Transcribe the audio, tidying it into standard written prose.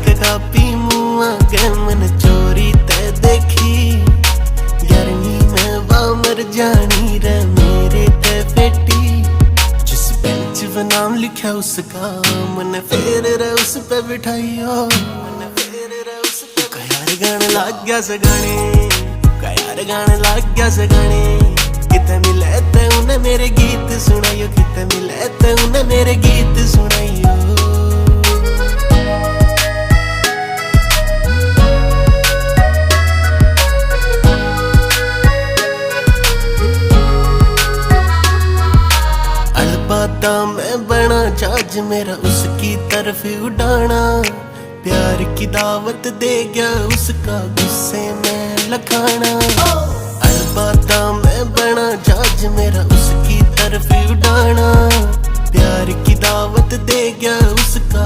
के कापी मुआ के मन चोरी ते देखी यारनी में मर जानी रे मेरे ते बेटी। जिस बेंच पे नाम लिखा उसका मन फेर रे उस पे बिठाइयो, मन फेर रे उस पे। कयार गाने लग गया से गाने, कयार गाने लग गया से गाने। किते मिले ते उन्हें मेरे गीत सुनाइयो, किते मिले ते उन्हें मेरे गीत सुनाइयो। अड़पाता मैं बना जहाज मेरा उसकी तरफ उड़ाना, प्यार की दावत दे गया उसका गुस्से में लखाना। अड़पाता मैं बना जहाज मेरा उसकी तरफ उड़ाना, प्यार की दावत दे गया उसका